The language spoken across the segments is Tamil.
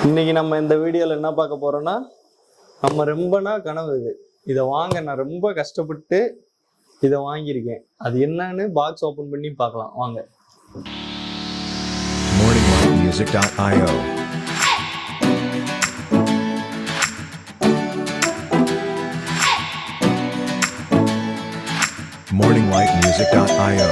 இன்னைக்கு நம்ம இந்த வீடியோல என்ன பார்க்க போறோம்னா, நம்ம ரொம்ப நாள் கனவு இது. இதை வாங்க நான் ரொம்ப கஷ்டப்பட்டு இதை வாங்கியிருக்கேன். அது என்னன்னு பாக்ஸ் ஓபன் பண்ணி பார்க்கலாம் வாங்க. morninglightmusic.io morninglightmusic.io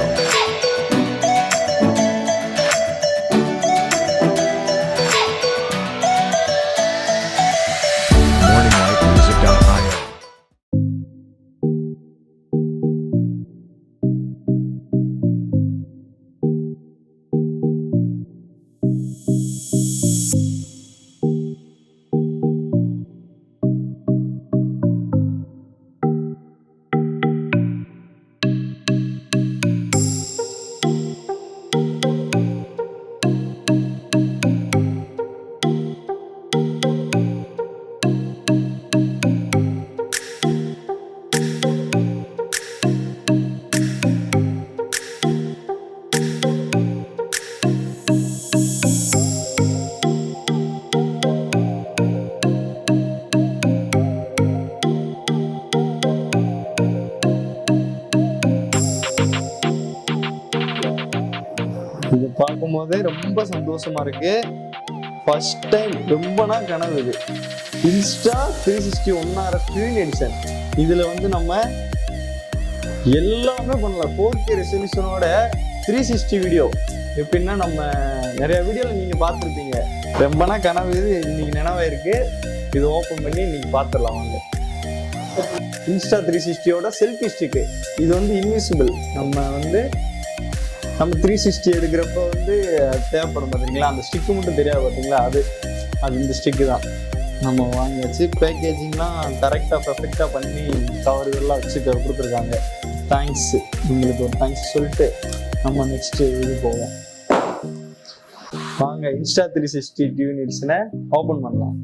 இதை பார்க்கும் போதே ரொம்ப சந்தோஷமா இருக்கு. ஃபர்ஸ்ட் டைம் ரொம்ப நாள் கனவு இது. Insta360 ONE RS screen edition. இதுல நம்ம எல்லாமே பண்ணலாம். 4K ரெசல்யூஷனோட 360 video. எப்படின்னா நம்ம நிறைய வீடியோல நீங்க பார்த்துருப்பீங்க. ரொம்ப நாள் கனவு இது இன்னைக்கு நினைவாயிருக்கு. இது ஓப்பன் பண்ணி இன்னைக்கு பார்த்துடலாம் வாங்க. Insta360ஓட செல்ஃபி ஸ்டிக்கு. இது இன்விசிபிள். நம்ம 360 எடுக்கிறப்ப தேவைப்படும் பார்த்தீங்களா, அந்த ஸ்டிக்கு மட்டும் தெரியாது பார்த்தீங்களா, அது இந்த ஸ்டிக்கு தான் நம்ம வாங்கியாச்சு. பேக்கேஜிங்லாம் கரெக்டாக பர்ஃபெக்டாக பண்ணி கவர்கள்லாம் வச்சு கொடுத்துருக்காங்க. தேங்க்ஸ், உங்களுக்கு ஒரு தேங்க்ஸ் சொல்லிட்டு நம்ம நெக்ஸ்ட்டு இது போவோம் வாங்க. Insta360 டியூன் எடிஷனை ஓப்பன் பண்ணலாம்.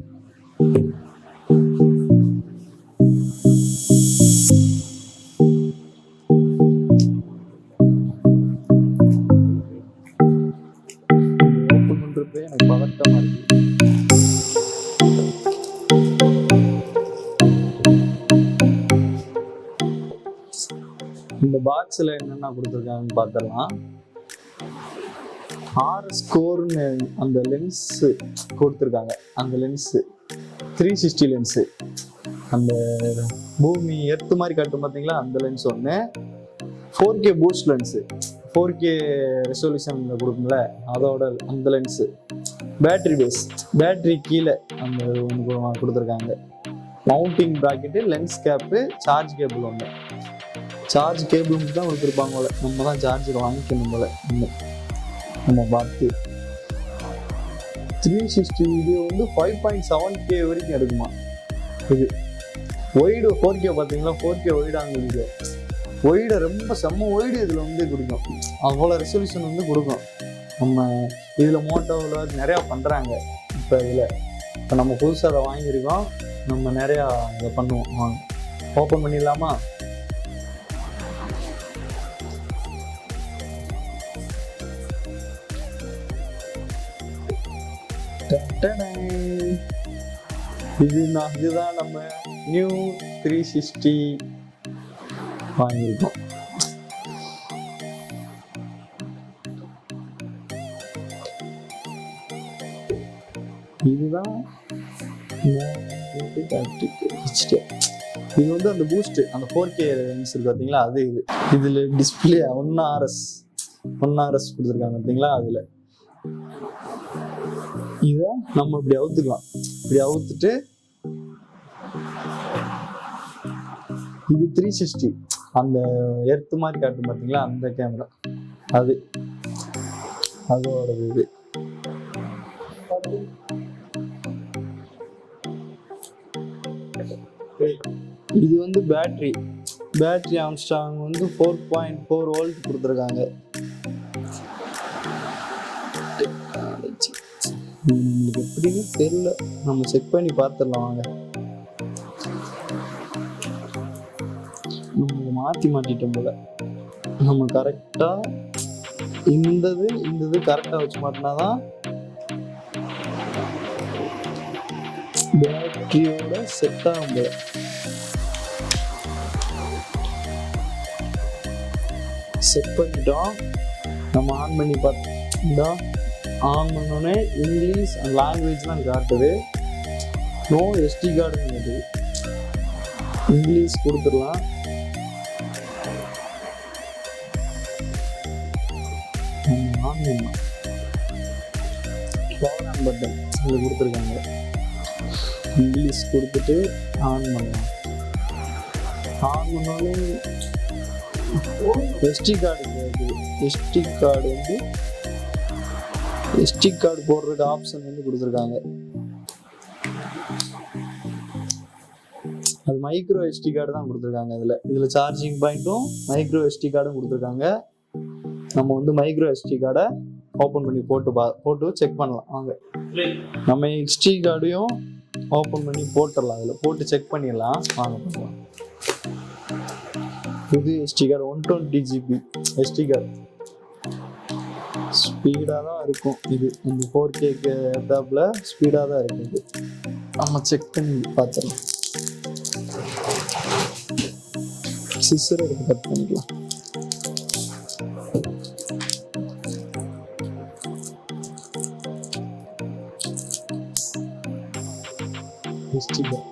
எனக்கு பதட்டமா இருக்கு. இந்த பாக்ஸ்ல என்னென்ன கொடுத்துருக்காங்கன்னு பார்த்துடலாம். RS கோர்னு அந்த லென்ஸ் கொடுத்துருக்காங்க. அந்த லென்ஸ் 360 லென்ஸு, அந்த பூமி எர்த்து மாதிரி காட்டும் பார்த்தீங்களா, அந்த லென்ஸ் ஒன்று. 4K boost lens, 4K resolution கொடுக்கும்ல, அதோட அந்த லென்ஸு. பேட்டரி பேஸ், பேட்டரி கீழே அந்த ஒன்று கொடுத்துருக்காங்க. Mounting bracket, lens cap, charge cable ஒன்று. சார்ஜ் கேபிள் மட்டும் தான் கொடுத்துருப்பாங்க போல, நம்ம தான் சார்ஜர் வாங்கிக்கணும் போல. நம்ம பார்த்து 360 வீடியோ 5.7K வரைக்கும் எடுக்குமா இது. ஒய்டு 4K பார்த்தீங்களா, 4K ஒய்டு ஆங்கிள் வீடியோ. ஒய்டை ரொம்ப செம்ம ஒய்டு இதில் கொடுக்கும். அவ்வளோ ரெசல்யூஷன் கொடுக்கும். நம்ம இதில் மோட்டோவில் நிறையா பண்ணுறாங்க. இப்போ நம்ம புதுசாக அதை வாங்கியிருக்கோம். நம்ம நிறையா இதை பண்ணுவோம். வாங்க ஓப்பன் பண்ணிடலாமா? இதுதான் நம்ம நியூ 360 வாங்கியிருக்கோம். இதுதான் இது அந்த பூஸ்ட், அந்த 4K லென்ஸ் இருக்கு பார்த்தீங்களா, அது இதுல டிஸ்பிளே 1 RS கொடுத்துருக்காங்க பார்த்தீங்களா. அதுல இதை நம்ம இப்படி அவுத்துக்கலாம். இப்படி அவுத்துட்டு இது 360 அந்த எர்த்து மாதிரி காட்டும் பார்த்தீங்களா, அந்த கேமரா அதோட இது பேட்டரி ஆம்ஸ்டாங் 4.4 வோல்ட் கொடுத்துருக்காங்க. உங்களுக்கு எப்படின்னு தெரியல, நம்ம செக் பண்ணி பார்த்துடலாம் வாங்க. நம்ம மாட்டிட்டோம் போல. நம்ம கரெக்டா இந்த இது கரெக்டா வச்சு மாட்டினாதான் பேட்டரியோட செட் ஆகும்போது செட் பண்ணிட்டோம். நம்ம ஆன் பண்ணி பார்த்தா ஆன் பண்ணோடனே இங்கிலீஷ் அண்ட் லாங்குவேஜ்லாம் காட்டுது. நோ எஸ்டி கார்டுங்கிறது. இங்கிலீஷ் கொடுத்துடலாம். ஆன் பண்ணலாம். பவர் ஆன் பட்டன் அதில் கொடுத்துருக்காங்க. இங்கிலீஷ் கொடுத்துட்டு ஆன் பண்ணலாம். ஆன் பண்ணாலே எஸ்டி கார்டு இருக்குது. எஸ்டி கார்டு எஸ்டி கார்டு போடுறதுக்கு ஆப்ஷன் கொடுத்துருக்காங்க. அது மைக்ரோ எஸ்டி கார்டு தான் கொடுத்துருக்காங்க. இதில் சார்ஜிங் பாயிண்ட்டும் மைக்ரோ எஸ்டி கார்டும் கொடுத்துருக்காங்க. நம்ம மைக்ரோ எஸ்டி கார்டை ஓப்பன் பண்ணி போட்டு செக் பண்ணலாம். வாங்க நம்ம எஸ்டி கார்டையும் ஓப்பன் பண்ணி போட்டுடலாம். அதில் போட்டு செக் பண்ணிடலாம். வாங்க பண்ணலாம். இது SD card 120 GB SD card. ஸ்பீடாக தான் இருக்கும். இது இந்த 4K ஏத்தாப்புல ஸ்பீடாக தான் இருக்கும். இது நம்ம செக் பண்ணி பார்த்துடலாம். சிஸ்டர் எடுத்து கட் பண்ணிக்கலாம். எஸ்டி கார்டு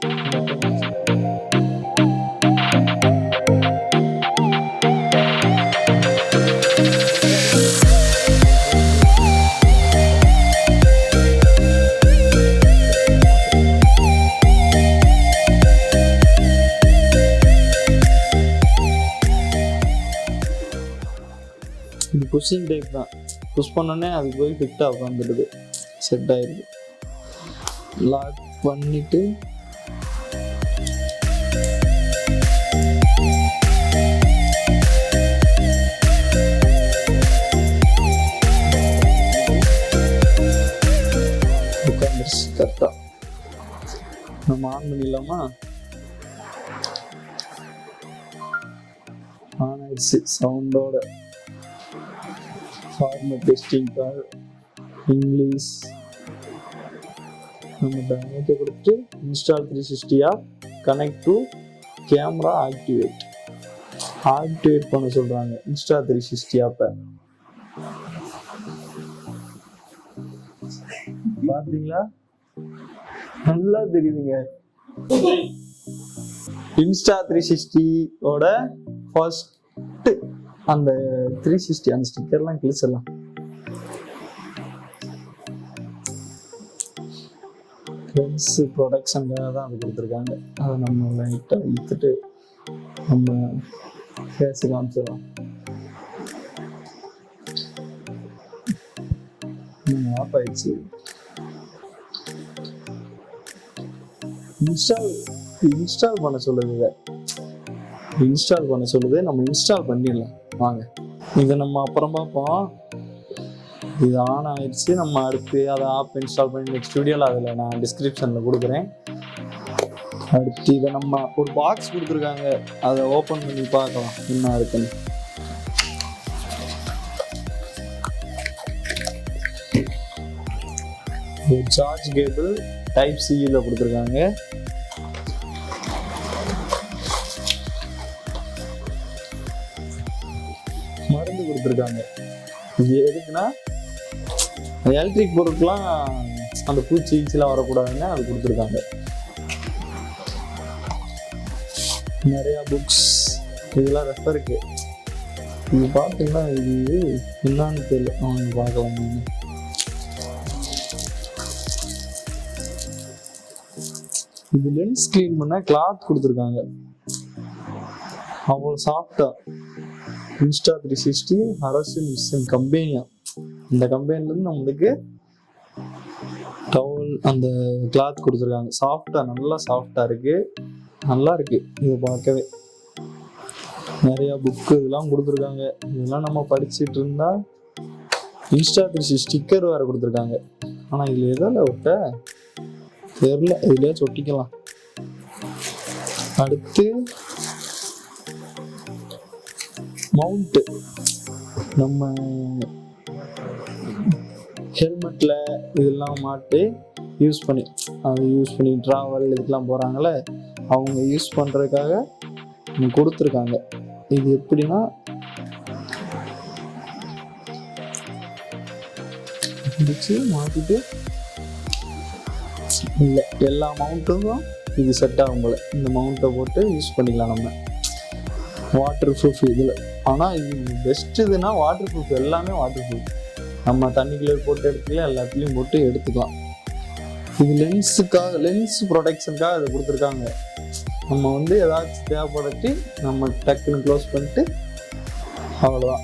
இது புஷிங் டைப் தான். புஷ் பண்ணோடனே அது போய் ஃபிட்டாக உட்காந்துடுது. செட் ஆயிடுது. லாக் பண்ணிட்டு உட்காந்துருச்சு கரெக்டாக. நம்ம ஆன் பண்ணிடலாமா? ஆன் ஆயிடுச்சு சவுண்டோட. ஃபார்மட் டெஸ்டிங் கார்டு இங்கிலீஷ் நம்ம டேமேஜை கொடுத்துட்டு install 360 app connect to camera activate பண்ண சொல்கிறாங்க. Insta360 ஆப்பை பார்த்தீங்களா? நல்லா தெரியுதுங்க. Insta360 ஓட ஃபர்ஸ்ட் அந்த 360 அந்த ஸ்டிக்கர்லாம் கிழிச்சிடலாம். லென்ஸ் ப்ரொடக்ஷனுக்காக தான் அது கொடுத்துருக்காங்க. அதை நம்ம லைட்டாக இழுத்துட்டு நம்ம ஃபேஸு காமிச்சிடலாம். ஆஃப் ஆயிடுச்சு. இன்ஸ்டால் பண்ண சொல்லுது. நம்ம இன்ஸ்டால் பண்ணிடலாம். வாங்க இதை நம்ம அப்புறம் பார்ப்போம். இது ஆன் ஆயிடுச்சு. நம்ம அடுத்து அதை ஆப் இன்ஸ்டால் பண்ணி நெக்ஸ்ட் வீடியோவில் அதில் நான் டிஸ்கிரிப்ஷனில் கொடுக்குறேன். அடுத்து இதை நம்ம ஒரு பாக்ஸ் கொடுத்துருக்காங்க. அதை ஓப்பன் பண்ணி பார்க்கலாம் என்ன இருக்குன்னு. ஒரு சார்ஜ் கேபிள் டைப் சியில் கொடுத்துருக்காங்க. மருந்து கொடுத்துருக்காங்க. இது எதுக்குன்னா எலக்ட்ரிக் பொருட்கெலாம் அந்த பூச்சிலாம் வரக்கூடாதுன்னு அது கொடுத்துருக்காங்க. நிறையா புக்ஸ் இதெல்லாம் ரெஃபருக்கு. இது பார்த்தீங்கன்னா இது என்னான்னு தெரியல. அவங்க பார்க்கலாம். இது லென்ஸ் கிளீன் பண்ண கிளாத் கொடுத்துருக்காங்க. அவ்வளோ சாஃப்டா. Insta360 ONE கம்பெனியா. இந்த கம்பெனிலேருந்து நம்மளுக்கு டவல் அந்த கிளாத் கொடுத்துருக்காங்க. சாஃப்டா, நல்லா சாஃப்டா இருக்கு. நல்லா இருக்கு இது பார்க்கவே. நிறைய புக்கு இதெல்லாம் கொடுத்துருக்காங்க. இதெல்லாம் நம்ம படிச்சுட்டு இருந்தா Insta360 ஸ்டிக்கர் வேற கொடுத்துருக்காங்க. ஆனால் இதில் எதில் விட்ட தெரியல. இதுலயாச்சும் ஒட்டிக்கலாம். அடுத்து மவுண்ட் நம்ம ஹெல்மெட்ல இதெல்லாம் மாட்டி யூஸ் பண்ணி ட்ராவல் இதுக்கெலாம் போகிறாங்களே, அவங்க யூஸ் பண்ணுறதுக்காக கொடுத்துருக்காங்க. இது எப்படின்னா மாற்றிட்டு இல்லை, எல்லா மவுண்ட்டுக்கும் இது செட் ஆகும் போல். இந்த மவுண்ட்டை போட்டு யூஸ் பண்ணிக்கலாம் நம்ம. வாட்டர் ப்ரூஃப் இதில். ஆனால் இது பெஸ்ட் இதுன்னா வாட்டர் ப்ரூஃப், எல்லாமே வாட்டர் ப்ரூஃப். நம்ம தண்ணிக்குள்ளே போட்டு எடுத்துக்கலாம், எல்லாத்துலேயும் போட்டு எடுத்துக்கலாம். இது லென்ஸ் ப்ரொடெக்ஷனுக்காக இதை கொடுத்துருக்காங்க. நம்ம வந்து ஏதாச்சும் தேவைப்படச்சு நம்ம டக்குன்னு க்ளோஸ் பண்ணிட்டு அவ்வளோதான்.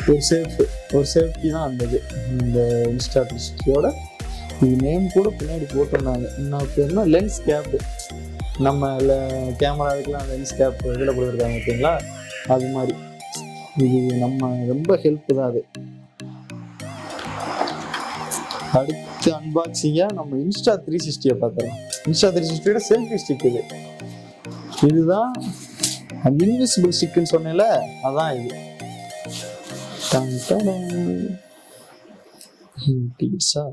ஒரு சேஃப்டி தான் அந்த இது. இந்த Insta360 இது நேம் கூட பின்னாடி போட்டிருந்தாங்க. என்ன பேருனா லென்ஸ் கேப்பு. நம்ம கேமரா இதுக்கெலாம் லென்ஸ் கேப் இதில் கொடுத்துருக்காங்க ஓகேங்களா, அது மாதிரி. இது நம்ம ரொம்ப ஹெல்ப் தான் அது. அடுத்து அன்பாக்சிங்காக நம்ம Insta360 பார்த்துக்கலாம். Insta360 செல்ஃபி ஸ்டிக் இது. இதுதான் அந்த இன்விசிபிள் ஸ்டிக்குன்னு சொன்னேன்ல, அதான் இது. பீஸா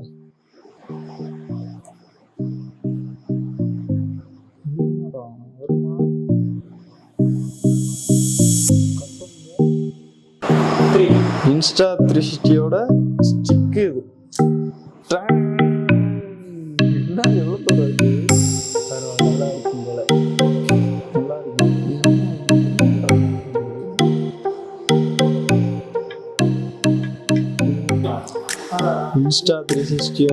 Insta360 ஸ்டிக்கு இது. எவ்வளோ தூரம் இருக்கு, நல்லா இருக்கும் போல. நல்லா இருக்கு. Insta360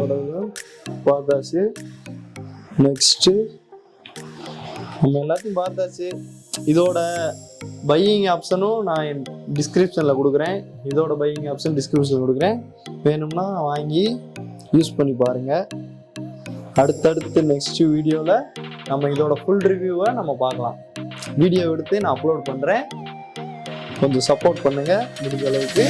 பார்த்தாச்சு. நெக்ஸ்ட்டு நம்ம எல்லாத்தையும் பார்த்தாச்சு. இதோட பையிங் ஆப்ஷனும் நான் டிஸ்கிரிப்ஷனில் கொடுக்குறேன். வேணும்னா வாங்கி யூஸ் பண்ணி பாருங்கள். அடுத்தடுத்து நெக்ஸ்ட் வீடியோவில் நம்ம இதோட ஃபுல் ரிவ்யூவை நம்ம பார்க்கலாம். வீடியோ எடுத்து நான் அப்லோட் பண்ணுறேன். கொஞ்சம் சப்போர்ட் பண்ணுங்கள் முடிஞ்ச அளவுக்கு.